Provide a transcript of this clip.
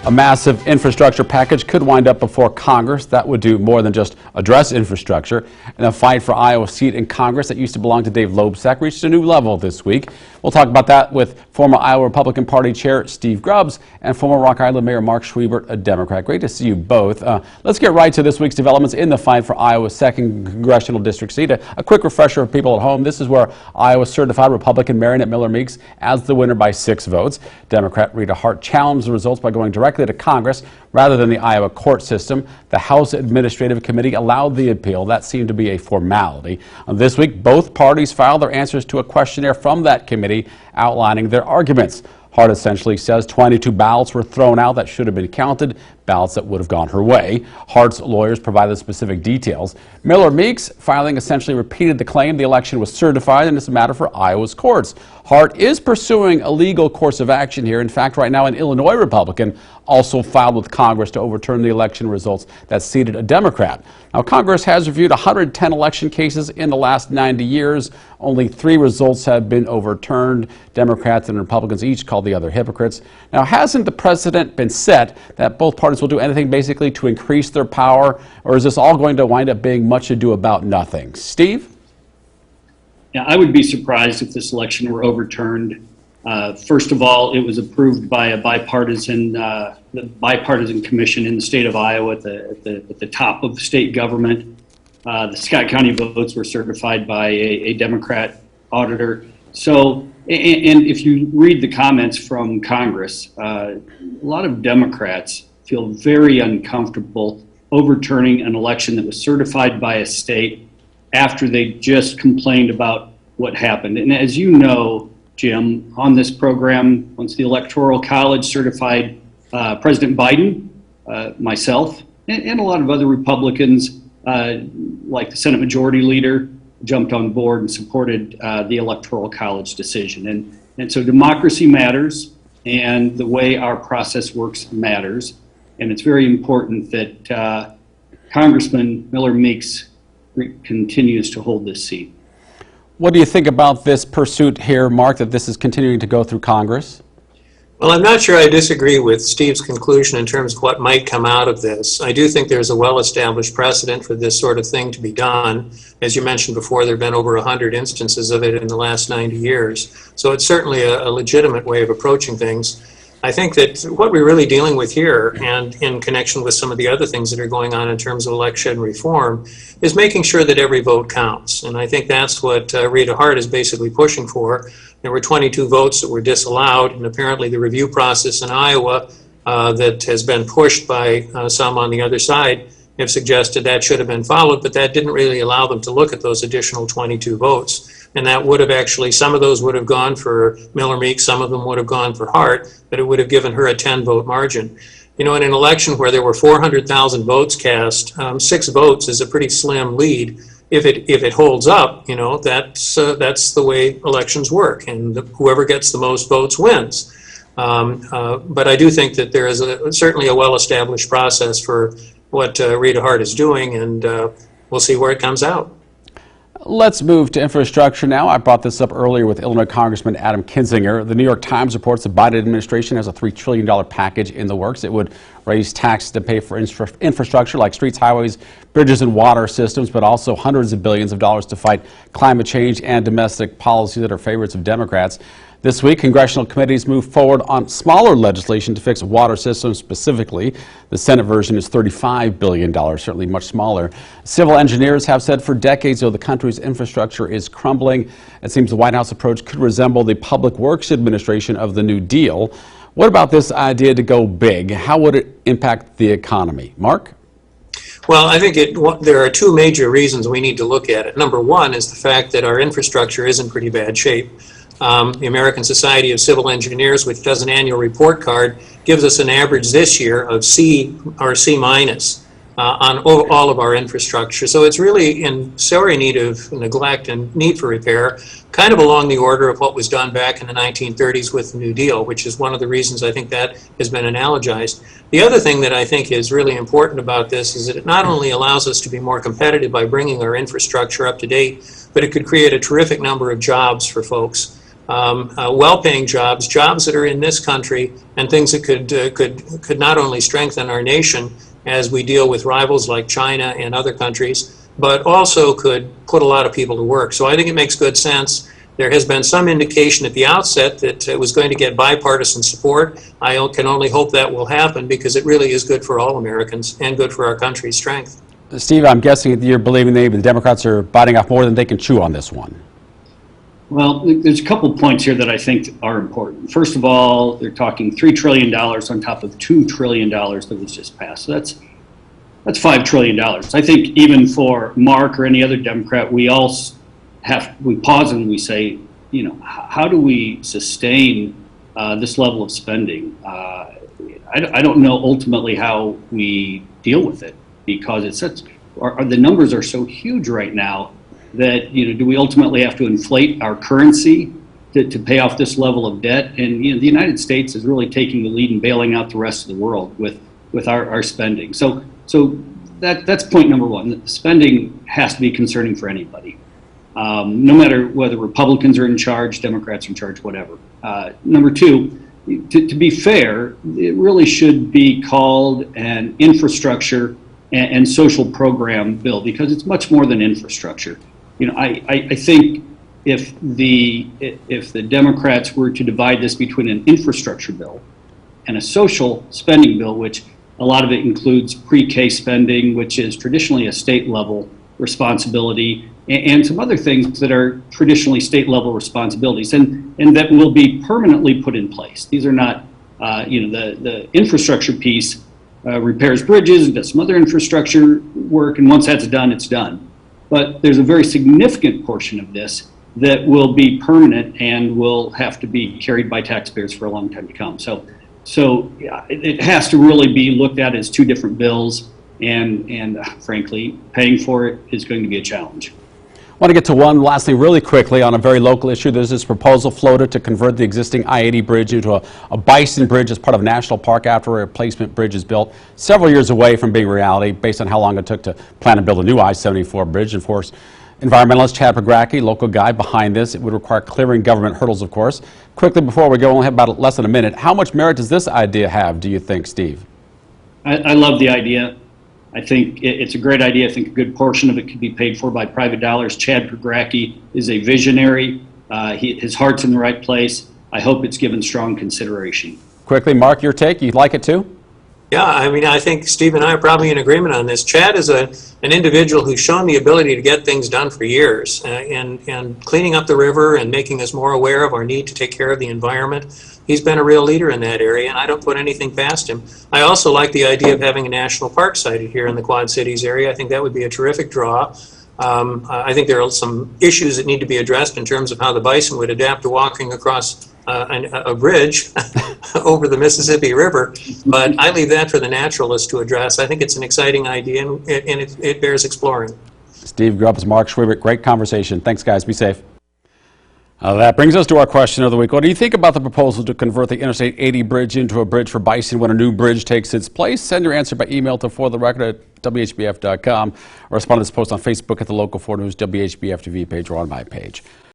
A massive infrastructure package could wind up before Congress. That would do more than just address infrastructure. And the fight for Iowa's seat in Congress that used to belong to Dave Loebsack reached a new level this week. We'll talk about that with former Iowa Republican Party Chair Steve Grubbs and former Rock Island Mayor Mark Schwiebert, a Democrat. Great to see you both. Let's get right to this week's developments in the fight for Iowa's 2nd congressional district seat. A quick refresher of people at home. This is where Iowa's certified Republican Marinette Miller-Meeks as the winner by 6 votes. Democrat Rita Hart challenged the results by going directly to Congress rather than the Iowa court system. The House Administrative Committee allowed the appeal. That seemed to be a formality. This week, both parties filed their answers to a questionnaire from that committee outlining their arguments. Hart essentially says 22 ballots were thrown out that should have been counted, ballots that would have gone her way. Hart's lawyers provided specific details. Miller-Meeks filing essentially repeated the claim the election was certified and it's a matter for Iowa's courts. Hart is pursuing a legal course of action here. In fact, right now an Illinois Republican also filed with Congress to overturn the election results that seated a Democrat. Now, Congress has reviewed 110 election cases in the last 90 years. Only 3 results have been overturned. Democrats and Republicans each called the other hypocrites. Now, hasn't the precedent been set that both parties will do anything basically to increase their power, or is this all going to wind up being much ado about nothing? Steve? Yeah, I would be surprised if this election were overturned. First of all, it was approved by a bipartisan commission in the state of Iowa at the top of the state government. The Scott County votes were certified by a Democrat auditor. So, and if you read the comments from Congress, a lot of Democrats feel very uncomfortable overturning an election that was certified by a state after they just complained about what happened. And as you know, Jim, on this program, once the Electoral College certified President Biden, myself, and a lot of other Republicans, like the Senate Majority Leader, jumped on board and supported the Electoral College decision. And so democracy matters, and the way our process works matters. And it's very important that Congressman Miller-Meeks continues to hold this seat. What do you think about this pursuit here, Mark, that this is continuing to go through Congress? Well, I'm not sure I disagree with Steve's conclusion in terms of what might come out of this. I do think there's a well-established precedent for this sort of thing to be done. As you mentioned before, there have been over 100 instances of it in the last 90 years. So it's certainly a legitimate way of approaching things. I think that what we're really dealing with here, and in connection with some of the other things that are going on in terms of election reform, is making sure that every vote counts. And I think that's what Rita Hart is basically pushing for. There were 22 votes that were disallowed, and apparently the review process in Iowa that has been pushed by some on the other side have suggested that should have been followed, but that didn't really allow them to look at those additional 22 votes. And that would have actually, some of those would have gone for Miller-Meeks, some of them would have gone for Hart, but it would have given her a 10-vote margin. You know, in an election where there were 400,000 votes cast, 6 votes is a pretty slim lead. If it holds up, you know, that's the way elections work, and whoever gets the most votes wins. But I do think that there is certainly a well-established process for what Rita Hart is doing, and we'll see where it comes out. Let's move to infrastructure now. I brought this up earlier with Illinois Congressman Adam Kinzinger. The New York Times reports the Biden administration has a $3 trillion package in the works. It would raise taxes to pay for infrastructure like streets, highways, bridges, and water systems, but also hundreds of billions of dollars to fight climate change and domestic policy that are favorites of Democrats. This week, congressional committees moved forward on smaller legislation to fix water systems specifically. The Senate version is $35 billion, certainly much smaller. Civil engineers have said for decades, though, the country's infrastructure is crumbling. It seems the White House approach could resemble the Public Works Administration of the New Deal. What about this idea to go big? How would it impact the economy? Mark? Well, I think there are 2 major reasons we need to look at it. Number 1 is the fact that our infrastructure is in pretty bad shape. The American Society of Civil Engineers, which does an annual report card, gives us an average this year of C or C minus on all of our infrastructure. So it's really in sorry need of neglect and need for repair, kind of along the order of what was done back in the 1930s with the New Deal, which is one of the reasons I think that has been analogized. The other thing that I think is really important about this is that it not only allows us to be more competitive by bringing our infrastructure up to date, but it could create a terrific number of jobs for folks. well-paying jobs, jobs that are in this country, and things that could not only strengthen our nation as we deal with rivals like China and other countries, but also could put a lot of people to work. So I think it makes good sense. There has been some indication at the outset that it was going to get bipartisan support. I can only hope that will happen because it really is good for all Americans and good for our country's strength. Steve, I'm guessing you're believing the Democrats are biting off more than they can chew on this one. Well, there's a couple points here that I think are important. First of all, they're talking $3 trillion on top of $2 trillion that was just passed. So that's $5 trillion. I think even for Mark or any other Democrat, we pause and we say, you know, how do we sustain this level of spending? I don't know ultimately how we deal with it because it's such, the numbers are so huge right now that, you know, do we ultimately have to inflate our currency to pay off this level of debt? And, you know, the United States is really taking the lead and bailing out the rest of the world with our spending. So that's point number one. Spending has to be concerning for anybody, no matter whether Republicans are in charge, Democrats are in charge, whatever. Number two, to be fair, it really should be called an infrastructure and social program bill because it's much more than infrastructure. You know, I think if the Democrats were to divide this between an infrastructure bill and a social spending bill, which a lot of it includes pre-K spending, which is traditionally a state level responsibility, and some other things that are traditionally state level responsibilities, and that will be permanently put in place. These are not, you know, the infrastructure piece repairs bridges and does some other infrastructure work, and once that's done, it's done. But there's a very significant portion of this that will be permanent and will have to be carried by taxpayers for a long time to come. So yeah, it has to really be looked at as two different bills, and frankly, paying for it is going to be a challenge. I want to get to one last thing really quickly on a very local issue. There's this proposal floated to convert the existing I-80 bridge into a Bison Bridge as part of a national park after a replacement bridge is built, several years away from being reality based on how long it took to plan and build a new I-74 bridge. And of course, environmentalist Chad Pagracki, local guy behind this. It would require clearing government hurdles, of course. Quickly before we go, we only have about less than a minute. How much merit does this idea have, do you think, Steve? I love the idea. I think it's a great idea. I think a good portion of it could be paid for by private dollars. Chad Pagracki is a visionary. His heart's in the right place. I hope it's given strong consideration. Quickly, Mark, your take? You'd like it too? Yeah, I mean, I think Steve and I are probably in agreement on this. Chad is an individual who's shown the ability to get things done for years, and cleaning up the river and making us more aware of our need to take care of the environment. He's been a real leader in that area, and I don't put anything past him. I also like the idea of having a national park sited here in the Quad Cities area. I think that would be a terrific draw. I think there are some issues that need to be addressed in terms of how the bison would adapt to walking across a bridge over the Mississippi River, but I leave that for the naturalists to address. I think it's an exciting idea, and it bears exploring. Steve Grubbs, Mark Schwebert, great conversation. Thanks, guys. Be safe. That brings us to our question of the week. What do you think about the proposal to convert the Interstate 80 bridge into a bridge for bison when a new bridge takes its place? Send your answer by email to fortherecord@whbf.com or respond to this post on Facebook at the local 4 News WHBF TV page or on my page.